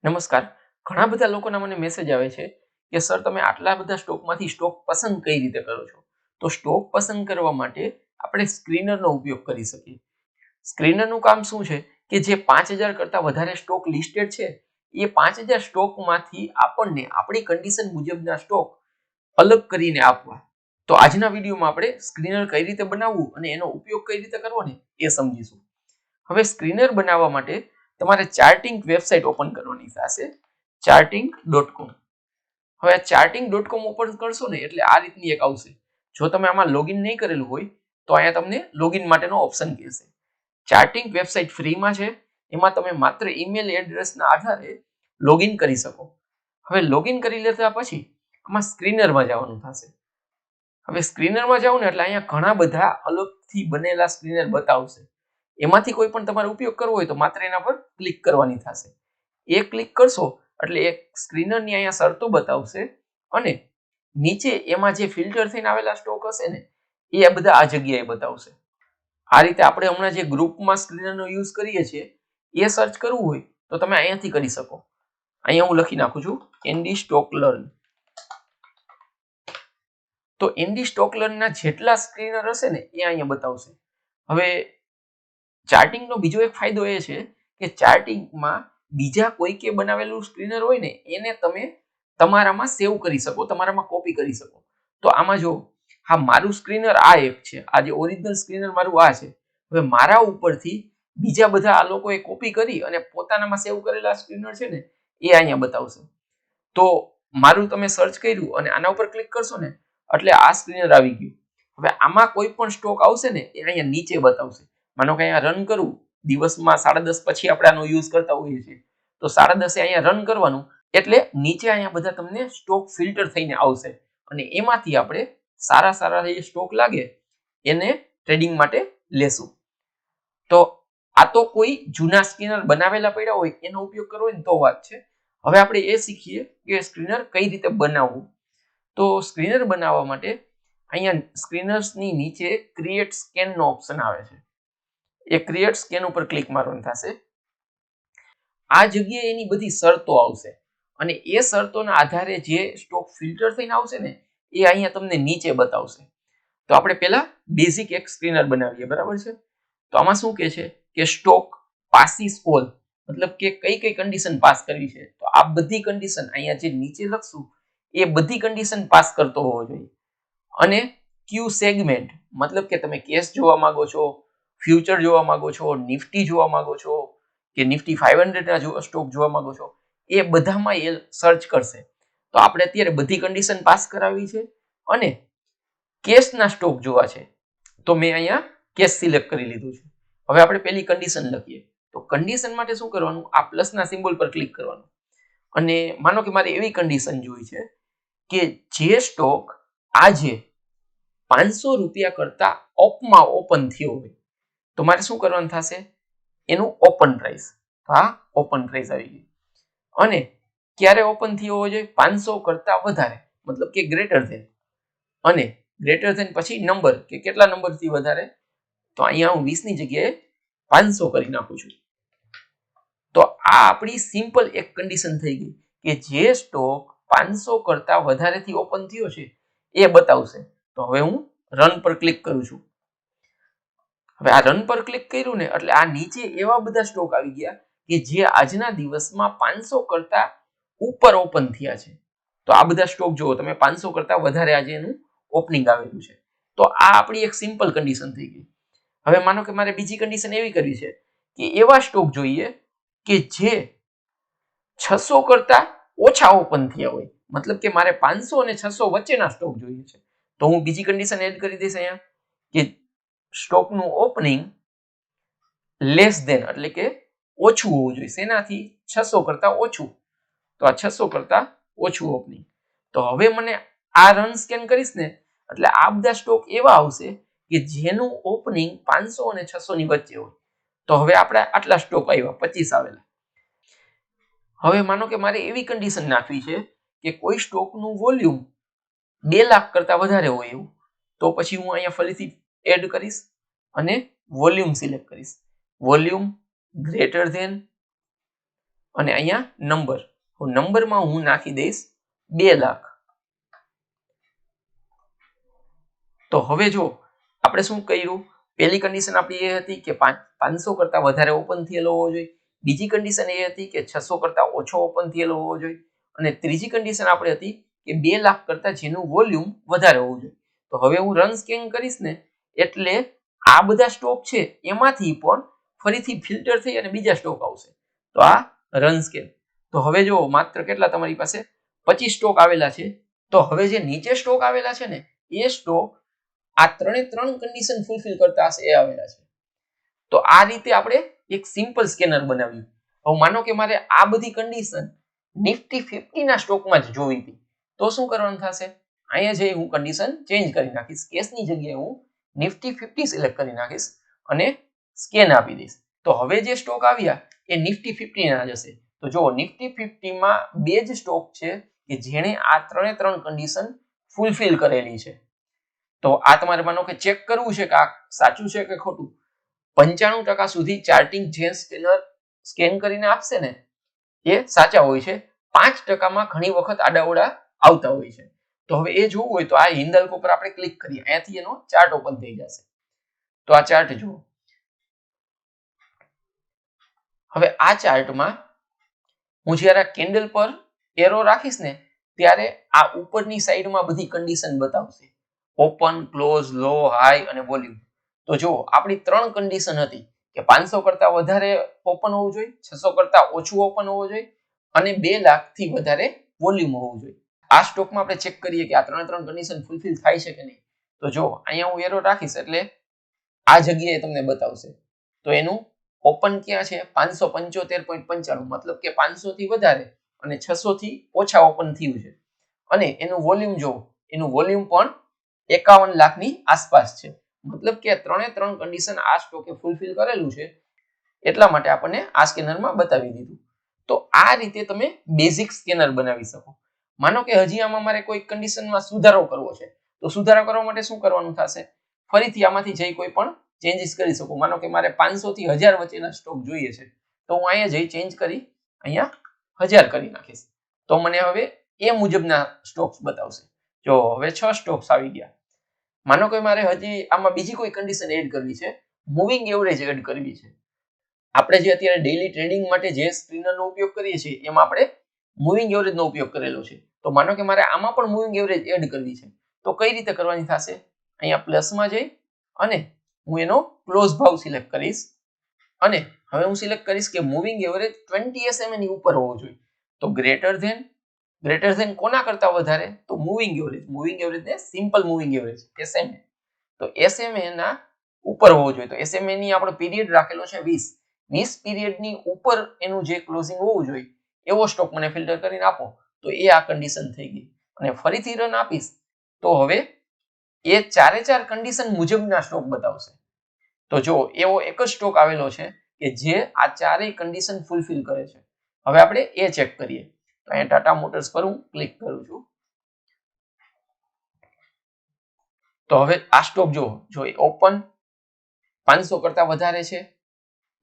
નમસ્કાર. ઘણા બધા લોકોના મને મેસેજ આવે છે કે સર તમે આટલા બધા સ્ટોકમાંથી સ્ટોક પસંદ કઈ રીતે કરો છો? તો સ્ટોક પસંદ કરવા માટે આપણે સ્ક્રીનરનો ઉપયોગ કરી શકીએ. સ્ક્રીનરનું કામ શું છે કે જે 5000 કરતાં વધારે સ્ટોક લિસ્ટેડ છે એ 5000 સ્ટોકમાંથી આપણને આપણી કન્ડિશન મુજબના સ્ટોક અલગ કરીને આપવા. તો આજના વિડીયોમાં આપણે સ્ક્રીનર કઈ રીતે બનાવવું અને એનો ઉપયોગ કઈ રીતે કરવો ને એ સમજીશું. હવે સ્ક્રીનર બનાવવા માટે તમારે ચાર્ટિંગ વેબસાઇટ ઓપન કરવાની થશે, charting.com. હવે આ charting.com ઓપન કરશો ને એટલે આ રીતની એક આવશે. જો તમે આમાં લોગિન નહીં કરેલું હોય તો અહીંયા તમને લોગિન માટેનો ઓપ્શન કહેશે. ચાર્ટિંગ વેબસાઇટ ફ્રીમાં છે, એમાં તમે માત્ર ઈમેલ એડ્રેસના આધારે લોગિન કરી શકો. હવે લોગિન કરી લેતા પછી આમાં સ્ક્રીનરમાં જવાનું થશે. હવે સ્ક્રીનરમાં જાવ ને એટલે અહીંયા ઘણા બધા અલગથી બનેલા સ્ક્રીનર બતાવશે. એમાંથી કોઈ પણ તમારે ઉપયોગ કરવો હોય તો માત્ર એના પર ક્લિક કરવાની થશે. એ ક્લિક કરશો એટલે એક સ્ક્રીનરની અહીંયા શરતો બતાવશે અને નીચે એમાં જે ફિલ્ટર થઈને આવેલા સ્ટોક હશે ને એ બધા આ જગ્યાએ બતાવશે. આ રીતે આપણે હમણાં જે ગ્રુપમાં સ્ક્રીનરનો યુઝ કરીએ છીએ એ સર્ચ કરવું હોય તો તમે અહીંયાથી કરી શકો. અહીંયા હું લખી નાખું છું એનડી સ્ટોક લર્ન. તો એનડી સ્ટોક લર્નના જેટલા સ્ક્રીનર હશે ને એ અહીંયા બતાવશે. હવે ચાર્ટિંગનો બીજો એક ફાયદો એ છે કે ચાર્ટિંગમાં બીજા કોઈકે બનાવેલું સ્ક્રીનર હોય ને એને તમે તમારામાં સેવ કરી શકો, તમારામાં કોપી કરી શકો. તો આમાં જો હા મારું સ્ક્રીનર આ એક છે, આ જે ઓરિજિનલ સ્ક્રીનર મારું આ છે. હવે મારા ઉપરથી બીજા બધા આ લોકોએ કોપી કરી અને પોતાનામાં સેવ કરેલા સ્ક્રીનર છે ને એ અહીંયા બતાવશે. તો મારું તમે સર્ચ કર્યું અને આના ઉપર ક્લિક કરશો ને એટલે આ સ્ક્રીનર આવી ગયું. હવે આમાં કોઈ પણ સ્ટોક આવશે ને એ અહીંયા નીચે બતાવશે. માનો કે અહીંયા રન કરું, દિવસમાં 10:30 પછી આપણે આનો યુઝ કરતા હોઈએ છીએ તો 10:30 અહીંયા રન કરવાનું એટલે નીચે અહીંયા બધા તમને સ્ટોક ફિલ્ટર થઈને આવશે અને એમાંથી આપણે સારા જે સ્ટોક લાગે એને ટ્રેડિંગ માટે લેશું. તો આ તો કોઈ જૂના સ્ક્રીનર બનાવેલા પડ્યા હોય એનો ઉપયોગ કરવો હોય ને તો વાત છે. હવે આપણે એ શીખીએ કે સ્ક્રીનર કઈ રીતે બનાવવું. તો સ્ક્રીનર બનાવવા માટે અહીંયા સ્ક્રીનર્સની નીચે ક્રિએટ સ્કેન નો ઓપ્શન આવે છે. એ ક્રિએટ સ્કેન ઉપર ક્લિક મારવાનું થશે. આ જગ્યાએ એની બધી શરતો આવશે અને એ શરતોના આધારે જે સ્ટોક ફિલ્ટર થઈને આવશે ને એ અહીંયા તમને નીચે બતાવશે. તો આપણે પહેલા બેઝિક એક સ્ક્રીનર બનાવીએ, બરાબર છે? તો આમાં શું કહે છે કે સ્ટોક પાસીસ ઓલ, મતલબ કે કઈ કન્ડિશન પાસ કરવી છે. તો આ બધી કન્ડિશન અહીંયા જે નીચે લખશું એ બધી કન્ડિશન પાસ કરતો હોવો જોઈએ. અને ક્યુ સેગમેન્ટ, મતલબ કે તમે કેશ જોવા માંગો છો, ફ્યુચર જોવા માંગો છો, નિફ્ટી જોવા માંગો છો કે નિફ્ટી 500 ના સ્ટોક જોવા માંગો છો, એ બધામાં એ સર્ચ કરશે. તો આપણે અત્યારે બધી કન્ડિશન પાસ કરાવી છે અને કેશના સ્ટોક જોવા છે તો મેં અહીંયા કેશ સિલેક્ટ કરી લીધું છે. હવે આપણે પહેલી કન્ડિશન લખીએ. તો કન્ડિશન માટે શું કરવાનું, આ પ્લસના સિમ્બોલ પર ક્લિક કરવાનું અને માનો કે મારે એવી કન્ડિશન જોઈ છે કે જે સ્ટોક આજે 500 રૂપિયા કરતા ઓપમાં ઓપન થયો હોય તો મારે શું કરવાનું થશે, એનું ઓપન પ્રાઇસ. હા, ઓપન પ્રાઇસ આવી ગઈ. અને ક્યારે ઓપન થયો હોવો જોઈએ, 500 કરતા વધારે, મતલબ કે ગ્રેટર ધેન. અને ગ્રેટર ધેન પછી નંબર કે કેટલા નંબરથી વધારે, તો અહીંયા હું 20 ની જગ્યાએ 500 કરી નાખું છું. તો આ આપણી સિમ્પલ એક કન્ડિશન થઈ ગઈ કે જે સ્ટોક 500 કરતા વધારેથી ઓપન થયો છે એ બતાવશે. તો હવે હું રન પર ક્લિક કરું છું. હવે આ રન પર ક્લિક કર્યું ને એટલે આ નીચે એવા બધા સ્ટોક આવી ગયા કે જે આજના દિવસમાં 500 કરતા ઉપર ઓપન થયા છે. તો આ બધા સ્ટોક જુઓ તમે, 500 કરતા વધારે આજે એનું ઓપનિંગ આવેલું છે. તો આ આપણી એક સિમ્પલ કન્ડિશન થઈ ગઈ. હવે માનો કે મારે બીજી કન્ડિશન એવી કરવી છે કે એવા સ્ટોક જોઈએ કે જે 600 કરતા ઓછા ઓપન થયા હોય, મતલબ કે મારે 500 અને 600 વચ્ચેના સ્ટોક જોઈએ છે. તો હું બીજી કન્ડિશન એડ કરી દઈશ અહીંયા કે સ્ટોકનું ઓપનિંગ લેસ ધેન, એટલે કે ઓછું હોવું જોઈએ. શેનાથી? 600 કરતા ઓછું. તો આ 600 કરતા ઓછું ઓપનિંગ. તો હવે મને આ રન સ્કેન કરીશ ને એટલે આ બધા સ્ટોક એવા આવશે કે જેનું ઓપનિંગ 500 અને 600 ની વચ્ચે હોય. તો હવે આપણે આટલા સ્ટોક આવ્યા, 25 આવેલા. હવે માનો કે મારે એવી કન્ડિશન નાખવી છે કે કોઈ સ્ટોકનું વોલ્યુમ 2 લાખ કરતા વધારે હોય એવું. તો પછી હું અહીંયા ફરીથી એડ કરીશ અને વોલ્યુમ સિલેક્ટ કરીશ. વોલ્યુમ ગ્રેટર ધેન અને અહીંયા નંબર, નંબરમાં હું નાખી દઈશ 2 લાખ. તો હવે જો આપણે શું કર્યું, પહેલી કન્ડિશન આપણી એ હતી કે 500 કરતા વધારે ઓપન થયેલો હોવો જોઈએ, બીજી કન્ડિશન એ હતી કે 600 કરતા ઓછો ઓપન થયેલો હોવો જોઈએ, અને ત્રીજી કન્ડિશન આપણે હતી કે 2 લાખ કરતા જેનું વોલ્યુમ વધારે હોવું જોઈએ. તો હવે હું રન સ્કેન કરીશ ને એટલે આ બધા સ્ટોક છે એમાંથી પણ ફરીથી ફિલ્ટર થઈ અને બીજા સ્ટોક આવશે. તો આ રન સ્કેન. તો હવે જો માત્ર કેટલા તમારી પાસે 25 સ્ટોક આવેલા છે. તો હવે જે નીચે સ્ટોક આવેલા છે ને એ સ્ટોક આ ત્રણ કન્ડિશન ફૂલફિલ કરતા હશે એ આવેલા છે. તો આ રીતે આપણે એક સિમ્પલ સ્કેનર બનાવ્યું. હવે માનો કે મારે આ બધી કન્ડિશન નિફ્ટી 50 ના સ્ટોકમાં જ જોવી હતી, તો શું કરવાનું થશે, અહીંયા જઈ હું કન્ડિશન ચેન્જ કરી નાખીશ. કેસની જગ્યાએ હું નિફ્ટી 50 સિલેક્ટ કરી નાખીશ અને સ્કેન આપી દઈશ. તો હવે જે સ્ટોક આવ્યા એ નિફ્ટી 50 ના જશે. તો જો નિફ્ટી 50 માં બે જ સ્ટોક છે કે જેણે આ ત્રણ કન્ડિશન ફૂલફિલ કરેલી છે. તો આ તમારે માનો કે ચેક કરવું છે કે આ સાચું છે કે ખોટું. 95% સુધી ચાર્ટિંગ જે સ્કેનર સ્કેન કરીને આપશે ને એ સાચા હોય છે. 5% માં ઘણી વખત આડાઅવળા આવતા હોય છે. તો હવે એ જોવું હોય તો આ હિન્દલ્કો પર આપણે ક્લિક કરીએ, અહીંયાથી એનો ચાર્ટ ઓપન થઈ જશે. તો આ ચાર્ટ જુઓ. હવે આ ચાર્ટમાં હું જ્યારે કેન્ડલ પર એરો રાખીશ ને ત્યારે આ ઉપરની સાઈડમાં બધી કન્ડિશન બતાવશે, ઓપન, ક્લોઝ, લો, હાઈ અને વોલ્યુમ. તો જો આપણી 3 કન્ડિશન હતી કે 500 કરતા વધારે ઓપન હોવું જોઈએ, 600 કરતા ઓછું ઓપન હોવું જોઈએ અને 2 લાખ થી વધારે વોલ્યુમ હોવું જોઈએ. આ સ્ટોકમાં આપણે ચેક કરીએ કે આ ત્રણ કન્ડિશન ફૂલફિલ થાય છે કે નહીં. તો જો અહીંયા હું એરો રાખીશ એટલે આ જગ્યાએ તમને બતાવશે. તો એનું ઓપન ક્યાં છે 575.95, મતલબ કે 500 થી વધારે અને 600 થી ઓછા ઓપન થયું છે. અને એનું વોલ્યુમ જો, એનું વોલ્યુમ પણ 51 લાખની આસપાસ છે. મતલબ કે ત્રણ કન્ડિશન આ સ્ટોકે ફૂલફિલ કરેલું છે, એટલા માટે આપણને આ સ્કેનરમાં બતાવી દીધું. તો આ રીતે તમે બેઝિક સ્કેનર બનાવી શકો. માનો કે હજી આમાં મારે કોઈ કન્ડિશનમાં સુધારો કરવો છે, તો સુધારો કરવા માટે શું કરવાનું થશે, ફરીથી આમાંથી જઈ કોઈ પણ ચેન્જીસ કરી શકો. માનો કે મારે 500 થી 1000 વચ્ચેના સ્ટોક જોઈએ છે, તો હું અહીંયા જઈ ચેન્જ કરી અહીંયા 1000 કરી નાખીશ. તો મને હવે એ મુજબના સ્ટોક્સ બતાવશે. જો હવે 6 સ્ટોક્સ આવી ગયા. માનો કે મારે હજી આમાં બીજી કોઈ કન્ડિશન એડ કરવી છે, મૂવિંગ એવરેજ એડ કરવી છે. આપણે જે અત્યારે ડેઈલી ટ્રેડિંગ માટે જે સ્ક્રીનરનો ઉપયોગ કરીએ છીએ એમાં આપણે મૂવિંગ એવરેજનો ઉપયોગ કરેલો છે. તો માનો કે મારે આમાં પણ મૂવિંગ એવરેજ એડ કરવી છે, તો કઈ રીતે કરવાની થશે, અહીંયા પ્લસમાં જઈ અને હું એનો ક્લોઝ ભાવ સિલેક્ટ કરીશ અને હવે હું સિલેક્ટ કરીશ કે મૂવિંગ એવરેજ 20 SMA ની ઉપર હોવો જોઈએ. તો ગ્રેટર ધેન કોના કરતા વધારે, તો મૂવિંગ એવરેજને સિમ્પલ મૂવિંગ એવરેજ SMA, તો SMA ના ઉપર હોવો જોઈએ. તો SMA ની આપણો પીરિયડ રાખેલો છે 20 પીરિયડની ઉપર એનું જે ક્લોઝિંગ હોવું જોઈએ એવો સ્ટોક મને ફિલ્ટર કરીને આપો. તો એ આ કન્ડિશન થઈ ગઈ અને ફરીથી રન આપીશ તો હવે એ ચારે ચાર કન્ડિશન મુજબના સ્ટોક બતાવશે. તો જો એવો એક જ સ્ટોક આવેલો છે કે જે આ ચારેય કન્ડિશન ફૂલફિલ કરે છે. હવે આપણે એ ચેક કરીએ. તો અહીંયા ટાટા મોટર્સ પર હું ક્લિક કરું છું. તો હવે આ સ્ટોક જો ઓપન 500 કરતા વધારે છે,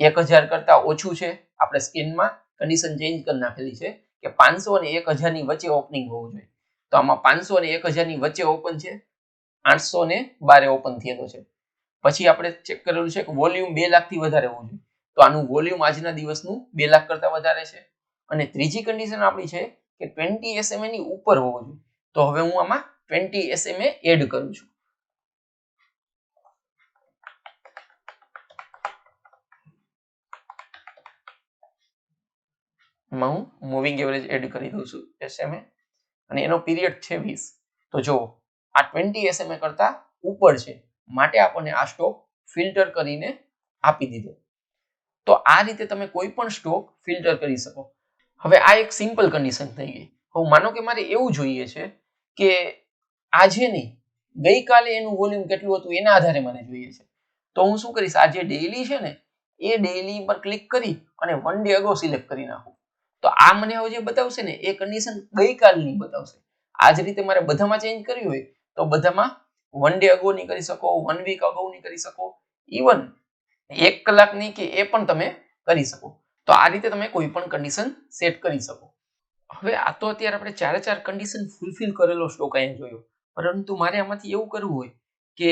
1000 કરતા ઓછું છે. આપણે સ્કેનમાં કન્ડિશન ચેન્જ કરી નાખેલી છે કે 500 અને 1000 ની વચ્ચે ઓપનિંગ હોવું જોઈએ. તો આમાં 500 અને 1000 ની વચ્ચે ઓપન છે, 812 ઓપન થયેલો છે. પછી આપણે ચેક કરેલું છે કે વોલ્યુમ 2 લાખ થી વધારે હોવું જોઈએ. તો આનું વોલ્યુમ આજના દિવસનું 2 લાખ કરતા વધારે છે. અને ત્રીજી કન્ડિશન આપણી છે કે 20 SMA ની ઉપર હોવું જોઈએ. તો હવે હું આમાં 20 SMA એડ કરું છું. એમાં હું મૂવિંગ એવરેજ એડ કરી દઉં છું SMA અને એનો પીરિયડ છે 20. તો જો આ 20 SMA કરતા ઉપર છે માટે આપણને આ સ્ટોક ફિલ્ટર કરીને આપી દીધો. તો આ રીતે તમે કોઈ પણ સ્ટોક ફિલ્ટર કરી શકો. હવે આ એક સિમ્પલ કન્ડિશન થઈ ગઈ. હવે માનો કે મારે એવું જોઈએ છે કે આજે નહીં, ગઈકાલે એનું વોલ્યુમ કેટલું હતું એના આધારે મને જોઈએ છે. તો હું શું કરીશ, આ જે ડેઈલી છે ને એ ડેઈલી પર ક્લિક કરી અને 1 ડે અગો સિલેક્ટ કરી નાખું. તો આ મને હવે જે બતાવશે ને એ કન્ડિશન ગઈકાલની બતાવશે. આ જ રીતે મારે બધામાં ચેન્જ કરવી હોય તો બધામાં 1 ડે અગો ની કરી શકો, 1 વીક અગો ની કરી શકો, ઇવન 1 કલાકની કે એ પણ તમે કરી શકો. તો આ રીતે તમે કોઈ પણ કન્ડિશન સેટ કરી શકો. હવે આ તો અત્યારે આપણે 4 કન્ડિશન ફૂલફિલ કરેલો સ્ટોક અહીંયા જોયો, પરંતુ મારે આમાંથી એવું કરવું હોય કે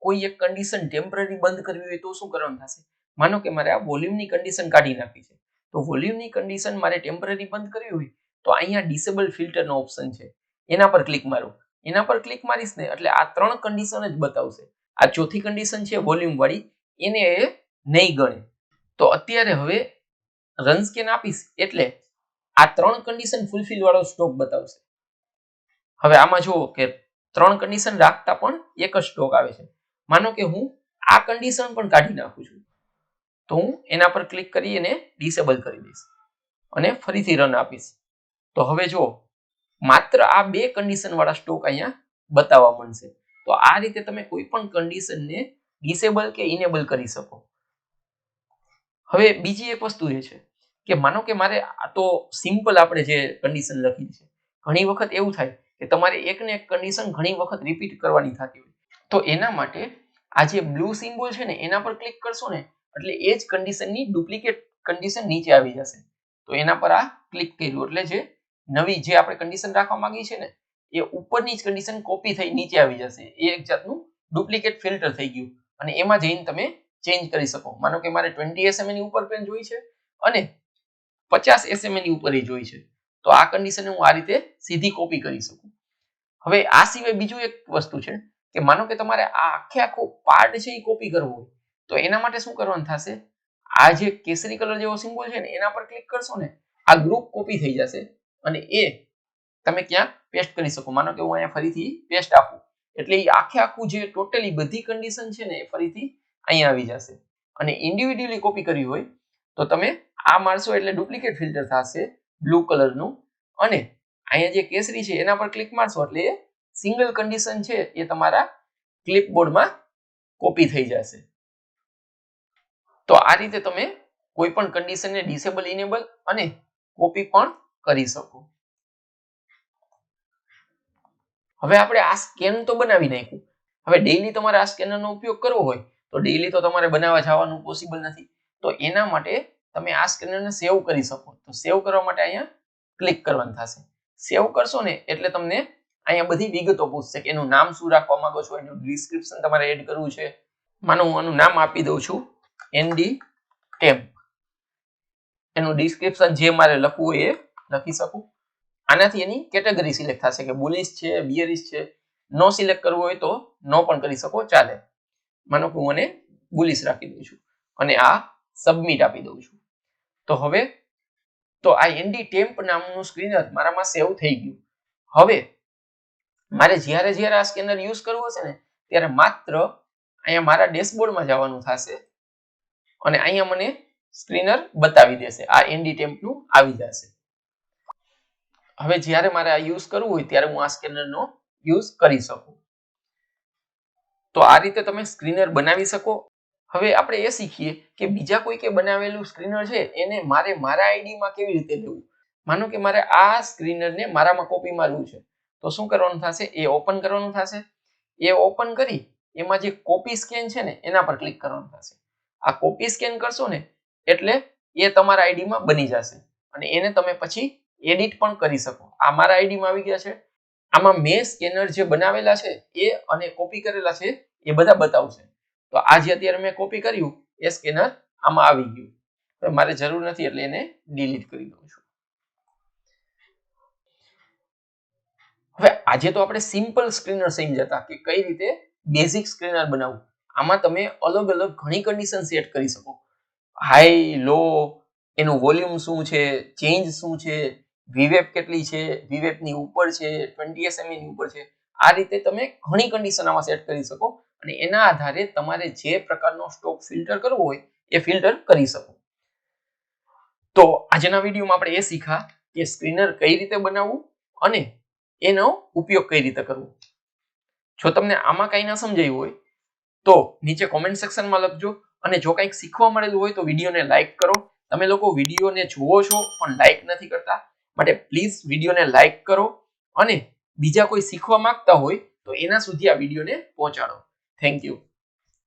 કોઈ એક કન્ડિશન ટેમ્પરરી બંધ કરવી હોય તો શું કરવાનું થશે? માનો કે મારે આ વોલ્યુમની કન્ડિશન કાઢી નાખવી છે, તો વોલ્યુમની કન્ડિશન મારે ટેમ્પરરી બંધ કરવી હોય તો અહીંયા ડિસેબલ ફિલ્ટરનો ઓપ્શન છે, એના પર ક્લિક મારો. એના પર ક્લિક મારીશ ને એટલે આ 3 કન્ડિશન જ બતાવશે. આ ચોથી કન્ડિશન છે વોલ્યુમ વાળી, એને એ નહીં ગણે. તો અત્યારે હવે રન સ્કેન આપીશ એટલે આ 3 કન્ડિશન ફૂલફિલ વાળો સ્ટોક બતાવશે. હવે આમાં જુઓ કે 3 કન્ડિશન રાખતા પણ એક જ સ્ટોક આવે છે. માનો કે હું આ કન્ડિશન પણ કાઢી નાખું છું, તો હું એના પર ક્લિક કરી એને ડિસેબલ કરી દઈશ અને ફરીથી રન આપીશ. તો હવે જો માત્ર આ 2 કન્ડિશન વાળા સ્ટોક અહીંયા બતાવવા મળશે. તો આ રીતે તમે કોઈ પણ કન્ડિશનને ડિસેબલ કે ઇનેબલ કરી શકો. હવે બીજી એક વસ્તુ એ છે કે માનો કે મારે આ તો સિમ્પલ આપણે જે કન્ડિશન લખી છે, ઘણી વખત એવું થાય કે તમારે એકને એક કન્ડિશન ઘણી વખત રિપીટ કરવાની થતી હોય, તો એના માટે આ જે બ્લુ સિમ્બોલ છે ને એના પર ક્લિક કરશો ને એટલે એ જ કન્ડિશનની ડુપ્લિકેટ કન્ડિશન નીચે આવી જશે. તો એના પર આ ક્લિક કર્યું એટલે જે નવી જે આપણે કન્ડિશન રાખવા માંગી છે ને એ ઉપરની જ કન્ડિશન કોપી થઈ નીચે આવી જશે. એ એક જાતનું ડુપ્લિકેટ ફિલ્ટર થઈ ગયું અને એમાં જઈને તમે ચેન્જ કરી શકો. માનો કે મારે 20 SMA ની ઉપર પેન જોઈ છે અને 50 SMA ની ઉપર જોઈ છે, તો આ કન્ડિશન હું આ રીતે સીધી કોપી કરી શકું. હવે આ સિવાય બીજું એક વસ્તુ છે કે માનો કે તમારે આ આખો પાર્ટ છે એ કોપી કરવો હોય, તો એના માટે શું કરવાનું થશે? આ જે કેસરી કલર જેવો સિમ્બોલ છે ને એના પર ક્લિક કરશો ને આ ગ્રુપ કોપી થઈ જશે અને એ તમે ક્યાંક પેસ્ટ કરી શકો. માનો કે હું અહીંયા ફરીથી પેસ્ટ આપું એટલે એ આખું જે ટોટલી બધી કન્ડિશન છે ને એ ફરીથી અહીંયા આવી જશે. અને ઇન્ડિવિડ્યુઅલી કોપી કરવી હોય તો તમે આ મારશો એટલે ડુપ્લિકેટ ફિલ્ટર થશે બ્લુ કલરનું, અને અહીંયા જે કેસરી છે એના પર ક્લિક મારશો એટલે એ સિંગલ કન્ડિશન છે એ તમારા ક્લિપબોર્ડમાં કોપી થઈ જશે. તો આ રીતે તમે કોઈ પણ કન્ડિશનને ડિસેબલ, ઇનેબલ અને કોપી પણ કરી શકો. હવે આપણે આ સ્કેન તો બનાવી નાખ્યું. હવે ડેઈલી તમારે આ સ્કેનરનો ઉપયોગ કરવો હોય તો ડેઈલી તો તમારે બનાવવા જવાનું પોસિબલ નથી. તો એના માટે તમે આ સ્કેનરને સેવ કરી શકો. તો સેવ કરવા માટે અહીંયા ક્લિક કરવાનું થશે. સેવ કરશો ને એટલે તમને અહીંયા બધી વિગતો પૂછશે કે એનું નામ શું રાખવા માંગો છો, એનું ડિસ્ક્રિપ્શન તમારે એડ કરવું છે. માનો હું આનું નામ આપી દઉં છું એનડી ટેમ્પ. એનું ડિસ્ક્રિપ્શન જે મારે લખવું હોય એ લખી શકું. આનાથી એની કેટેગરી સિલેક્ટ થશે કે બુલિશ છે, બિયરિશ છે. નો સિલેક્ટ કરવું હોય તો નો પણ કરી શકો, ચાલે. માનો કે હું મને બુલિશ રાખી દઉં છું અને આ સબમિટ આપી દઉં છું. તો હવે તો આ એનડી ટેમ્પ નામનું સ્ક્રીનર મારામાં સેવ થઈ ગયું. હવે મારે જ્યારે આ સ્કેનર યુઝ કરવું હશે ને ત્યારે માત્ર અહીંયા મારા ડેશબોર્ડમાં જવાનું થશે અને અહીંયા મને સ્ક્રીનર બતાવી દેશે. આ એનડી ટેમ્પનું આવી જશે. હવે જ્યારે મારે આ યુઝ કરવું હોય ત્યારે હું આ સ્કેનરનો યુઝ કરી શકું. તો આ રીતે તમે સ્ક્રીનર બનાવી શકો. હવે આપણે એ શીખીએ કે બીજા કોઈકે બનાવેલું સ્ક્રીનર છે એને મારે મારા આઈડીમાં કેવી રીતે લેવું. માનો કે મારે આ સ્ક્રીનરને મારામાં કોપી મારવું છે તો શું કરવાનું થશે? એ ઓપન કરવાનું થશે. એ ઓપન કરી એમાં જે કોપી સ્કેન છે ને એના પર ક્લિક કરવાનું થશે. આ કોપી સ્કેન કરશો ને એટલે એ તમારા આઈડીમાં બની જશે અને એને તમે પછી એડિટ પણ કરી શકો. આ મારા આઈડીમાં આવી ગયા છે. આમાં મેં સ્કેનર જે બનાવેલા છે એ અને કોપી કરેલા છે એ બધા બતાવશે. તો આ જે અત્યારે મેં કોપી કર્યું એ સ્કેનર આમાં આવી ગયું. હવે મારે જરૂર નથી એટલે એને ડિલીટ કરી દઉં છું. હવે આજે તો આપણે સિમ્પલ સ્ક્રીનર સમજ્યા હતા કે કઈ રીતે બેઝિક સ્ક્રીનર બનાવવું. આમાં તમે અલગ અલગ ઘણી કન્ડિશન સેટ કરી શકો. હાઈ, લો, એનું વોલ્યુમ શું છે, ચેન્જ શું છે, વીવેપ કેટલી છે, વીવેપ ની ઉપર છે, 20 SMA ની ઉપર છે. આ રીતે તમે ઘણી કન્ડિશન આમાં સેટ કરી શકો અને એના આધારે તમારે જે પ્રકારનો સ્ટોક ફિલ્ટર કરવો હોય એ ફિલ્ટર કરી શકો. તો આજના વિડીયોમાં આપણે એ શીખા કે સ્ક્રીનર કઈ રીતે બનાવવું અને એનો ઉપયોગ કઈ રીતે કરવો. જો તમને આમાં કંઈ ના સમજાયું હોય તો નીચે કોમેન્ટ સેક્શનમાં લખજો અને જો કંઈક શીખવા મળેલું હોય તો વિડીયોને લાઈક કરો. તમે લોકો વિડીયોને જુઓ છો પણ લાઈક નથી કરતા, માટે પ્લીઝ વિડીયોને લાઈક કરો અને બીજા કોઈ શીખવા માંગતા હોય તો એના સુધી આ વિડીયોને પહોંચાડો. Thank you.